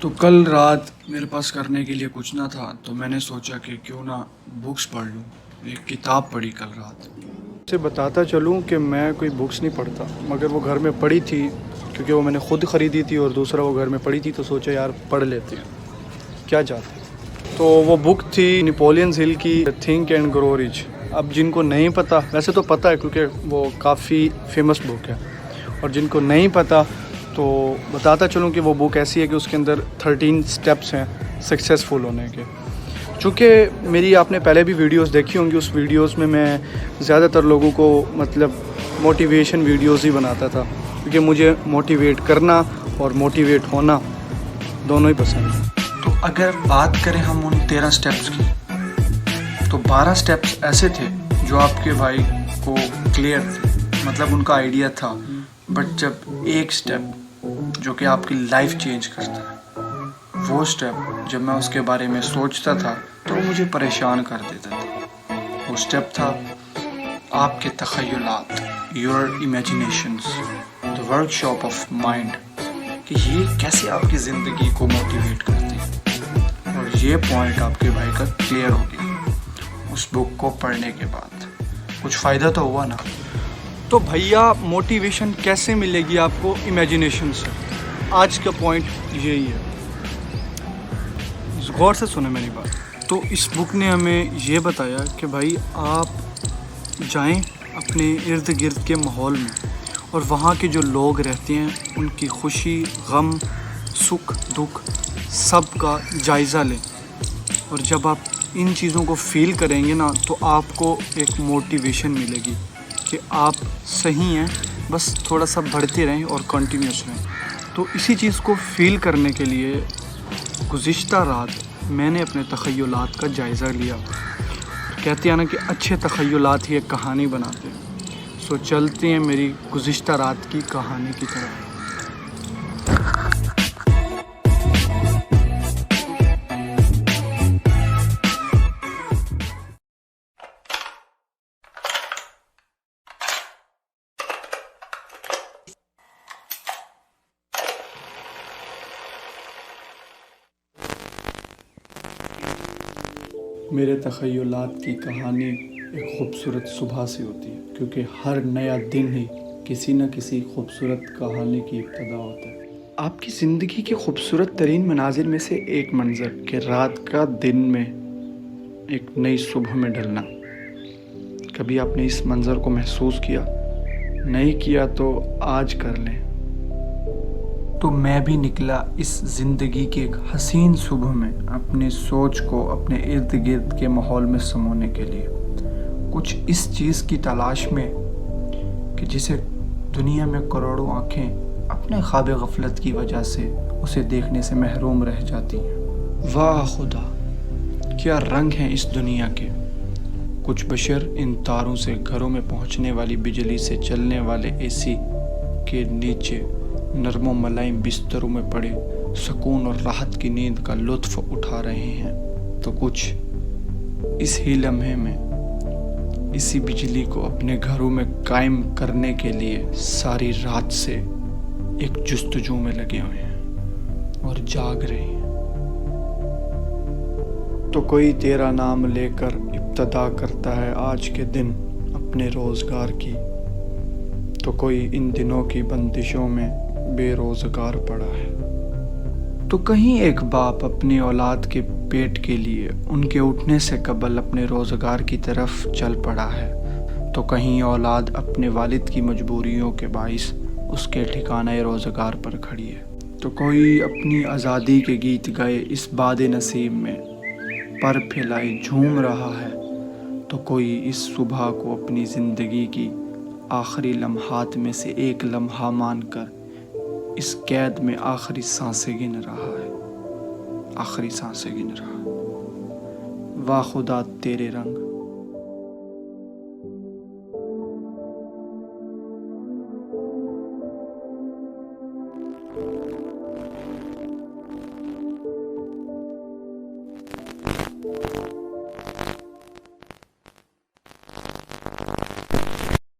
تو کل رات میرے پاس کرنے کے لیے کچھ نہ تھا تو میں نے سوچا کہ کیوں نہ بکس پڑھ لوں. ایک کتاب پڑھی کل رات. سے بتاتا چلوں کہ میں کوئی بکس نہیں پڑھتا، مگر وہ گھر میں پڑھی تھی کیونکہ وہ میں نے خود خریدی تھی اور دوسرا وہ گھر میں پڑھی تھی تو سوچا یار پڑھ لیتے ہیں، کیا چاہتے ہیں. تو وہ بک تھی نیپولین ہل کی تھنک اینڈ گرو رچ. اب جن کو نہیں پتہ، ویسے تو پتہ ہے کیونکہ وہ کافی فیمس بک ہے، اور جن کو نہیں پتہ تو بتاتا چلوں کہ وہ بک ایسی ہے کہ اس کے اندر 13 سٹیپس ہیں سکسیزفل ہونے کے. چونکہ میری آپ نے پہلے بھی ویڈیوز دیکھی ہوں گی، اس ویڈیوز میں زیادہ تر لوگوں کو مطلب موٹیویشن ویڈیوز ہی بناتا تھا، کیونکہ مجھے موٹیویٹ کرنا اور موٹیویٹ ہونا دونوں ہی پسند ہیں. تو اگر بات کریں ہم ان 13 سٹیپس کی تو 12 سٹیپس ایسے تھے جو آپ کے بھائی کو کلیئر تھے، مطلب ان کا آئیڈیا تھا. بٹ جب ایک سٹیپ جو کہ آپ کی لائف چینج کرتا ہے، وہ سٹیپ جب میں اس کے بارے میں سوچتا تھا تو وہ مجھے پریشان کر دیتا تھا. وہ سٹیپ تھا آپ کے تخیلات، your imaginations, the workshop of mind, کہ یہ کیسے آپ کی زندگی کو موٹیویٹ کرتی ہے. اور یہ پوائنٹ آپ کے بھائی کا کلیئر ہو گیا اس بک کو پڑھنے کے بعد. کچھ فائدہ تو ہوا نا. تو بھیا موٹیویشن کیسے ملے گی آپ کو امیجینیشن سے؟ آج کا پوائنٹ یہی ہے، غور سے سنیں میری بات. تو اس بک نے ہمیں یہ بتایا کہ بھائی آپ جائیں اپنے ارد گرد کے ماحول میں اور وہاں کے جو لوگ رہتے ہیں ان کی خوشی، غم، سکھ، دکھ سب کا جائزہ لیں. اور جب آپ ان چیزوں کو فیل کریں گے نا تو آپ کو ایک موٹیویشن ملے گی کہ آپ صحیح ہیں، بس تھوڑا سا بڑھتے رہیں اور کنٹینیوس رہیں. تو اسی چیز کو فیل کرنے کے لیے گزشتہ رات میں نے اپنے تخیلات کا جائزہ لیا. کہتے ہیں نا کہ اچھے تخیلات ہی ایک کہانی بناتے ہیں. سو چلتے ہیں میری گزشتہ رات کی کہانی کی طرف. میرے تخیلات کی کہانی ایک خوبصورت صبح سے ہوتی ہے، کیونکہ ہر نیا دن ہی کسی نہ کسی خوبصورت کہانی کی ابتدا ہوتا ہے. آپ کی زندگی کے خوبصورت ترین مناظر میں سے ایک منظر کہ رات کا دن میں ایک نئی صبح میں ڈھلنا. کبھی آپ نے اس منظر کو محسوس کیا؟ نہیں کیا تو آج کر لیں. تو میں بھی نکلا اس زندگی کے ایک حسین صبح میں اپنی سوچ کو اپنے ارد گرد کے ماحول میں سمونے کے لیے، کچھ اس چیز کی تلاش میں کہ جسے دنیا میں کروڑوں آنکھیں اپنے خواب غفلت کی وجہ سے اسے دیکھنے سے محروم رہ جاتی ہیں. واہ خدا، کیا رنگ ہیں اس دنیا کے. کچھ بشر ان تاروں سے گھروں میں پہنچنے والی بجلی سے چلنے والے اے سی کے نیچے نرم و ملائم بستروں میں پڑے سکون اور راحت کی نیند کا لطف اٹھا رہے ہیں، تو کچھ اس ہی لمحے میں اسی بجلی کو اپنے گھروں میں قائم کرنے کے لیے ساری رات سے ایک جستجو میں لگے ہوئے ہیں اور جاگ رہے ہیں. تو کوئی تیرا نام لے کر ابتدا کرتا ہے آج کے دن اپنے روزگار کی، تو کوئی ان دنوں کی بندشوں میں بے روزگار پڑا ہے. تو کہیں ایک باپ اپنی اولاد کے پیٹ کے لیے ان کے اٹھنے سے قبل اپنے روزگار کی طرف چل پڑا ہے، تو کہیں اولاد اپنے والد کی مجبوریوں کے باعث اس کے ٹھکانہ روزگار پر کھڑی ہے. تو کوئی اپنی آزادی کے گیت گائے اس باد نصیب میں پر پھیلائے جھوم رہا ہے، تو کوئی اس صبح کو اپنی زندگی کی آخری لمحات میں سے ایک لمحہ مان کر اس قید میں آخری سانسیں گن رہا ہے. واہ خدا تیرے رنگ.